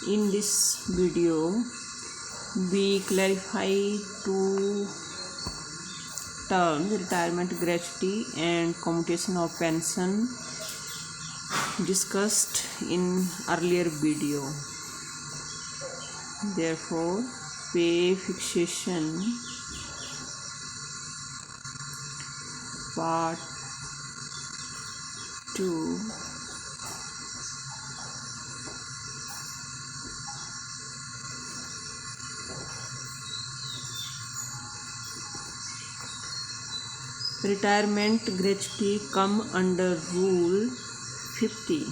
In this video, we clarify two terms, retirement gratuity and commutation of pension, discussed in earlier video. Therefore, pay fixation part 2 retirement gratuity come under Rule 50.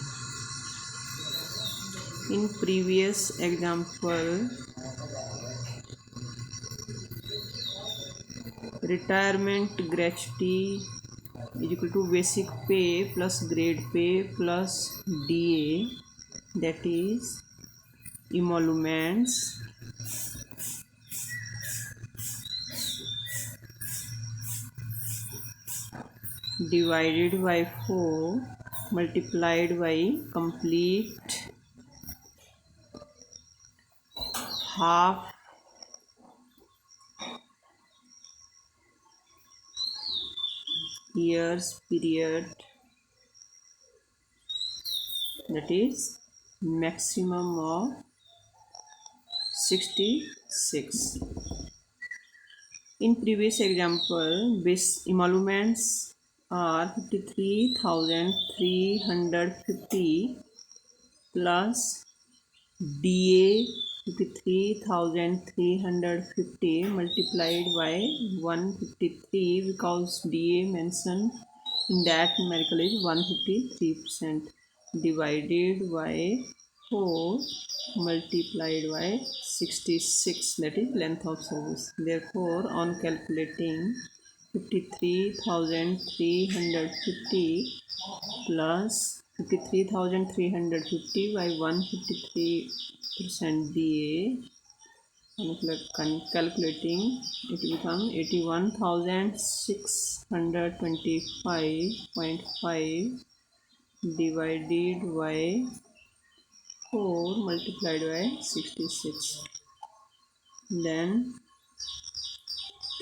In previous example, retirement gratuity is equal to basic pay plus grade pay plus DA, that is emoluments divided by 4 multiplied by complete half years period, that is maximum of 66. In previous example, base emoluments are 53,350 plus DA 53,350 multiplied by 153, because DA mentioned in that numerical is 153%, divided by 4 multiplied by 66, that is length of service. Therefore, on calculating 53,350 plus 53,350 by 153% DA, calculating it becomes 81,625.5 divided by 4 multiplied by 66, then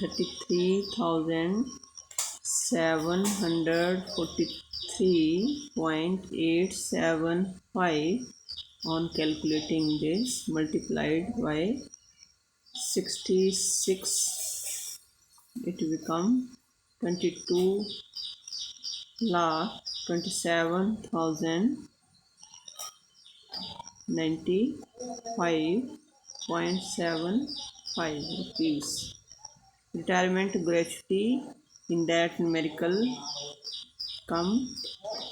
33,743.875 on calculating this multiplied by 66, it become 22,27,095.75 rupees. Retirement gratuity in that numerical come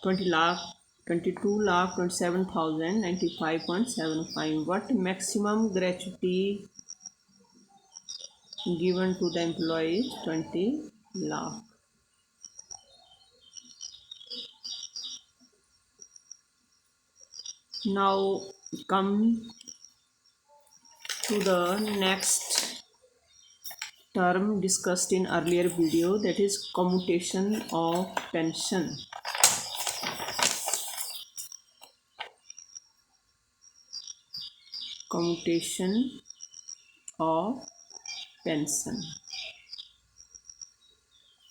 22,27,095.75. What maximum gratuity given to the employee is 20 lakh. Now come to the next term discussed in earlier video, that is commutation of pension. Commutation of pension.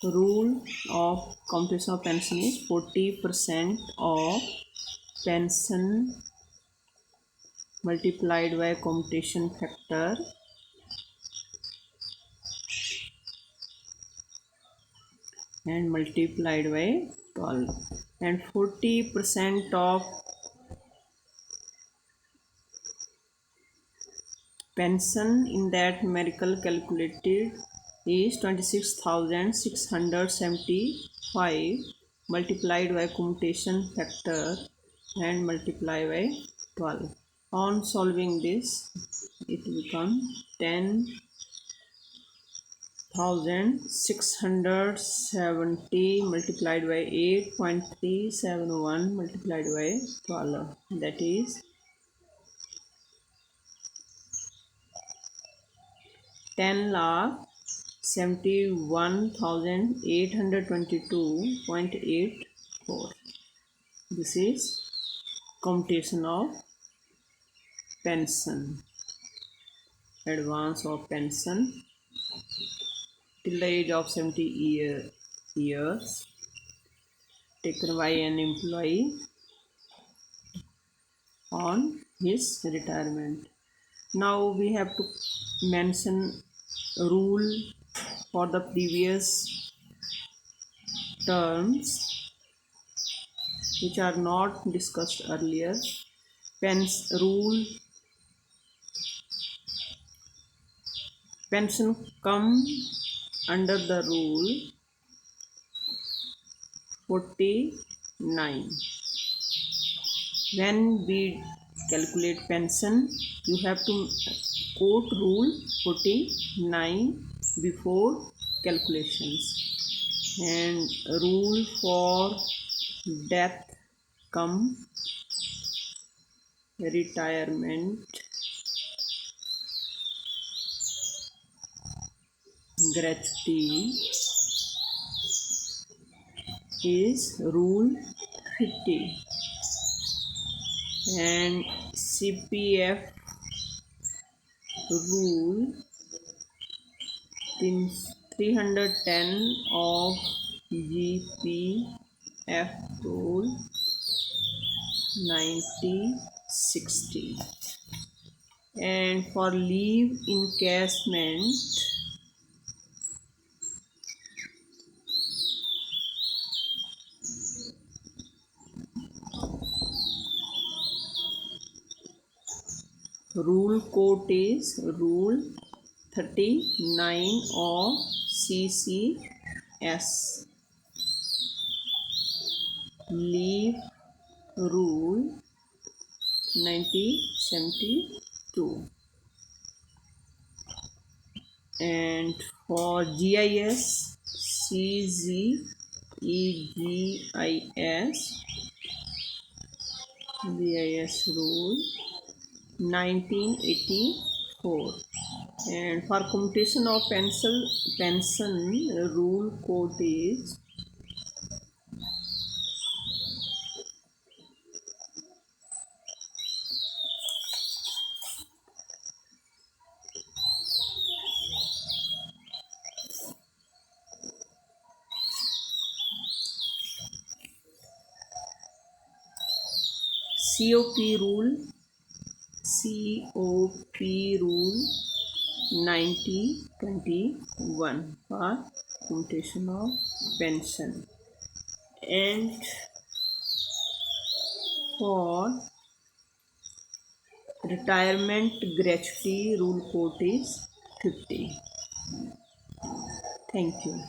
Rule of computation of pension is 40% of pension multiplied by commutation factor and multiplied by 12, and 40% of pension in that numerical calculated is 26,675 multiplied by commutation factor and multiplied by 12. On solving this, it becomes 10,670 multiplied by 8.371 multiplied by 12, that is 10,71,822.84. This is computation of pension, advance of pension till the age of 70 years taken by an employee on his retirement. Now we have to mention rule for the previous terms which are not discussed earlier. Rule pension come under the rule 49. When we calculate pension, you have to quote rule 49 before calculations, and rule for death come retirement gratuity is rule 50, and CPF rule 310 of GPF rule 9060. And for leave encashment, rule quote is rule 39 of CCS. Leave rule 9072. And for GIS, GIS rule 1984. And for computation of pension rule code is COP rule 9021 for computation of pension. And for retirement gratuity rule code is 50. Thank you.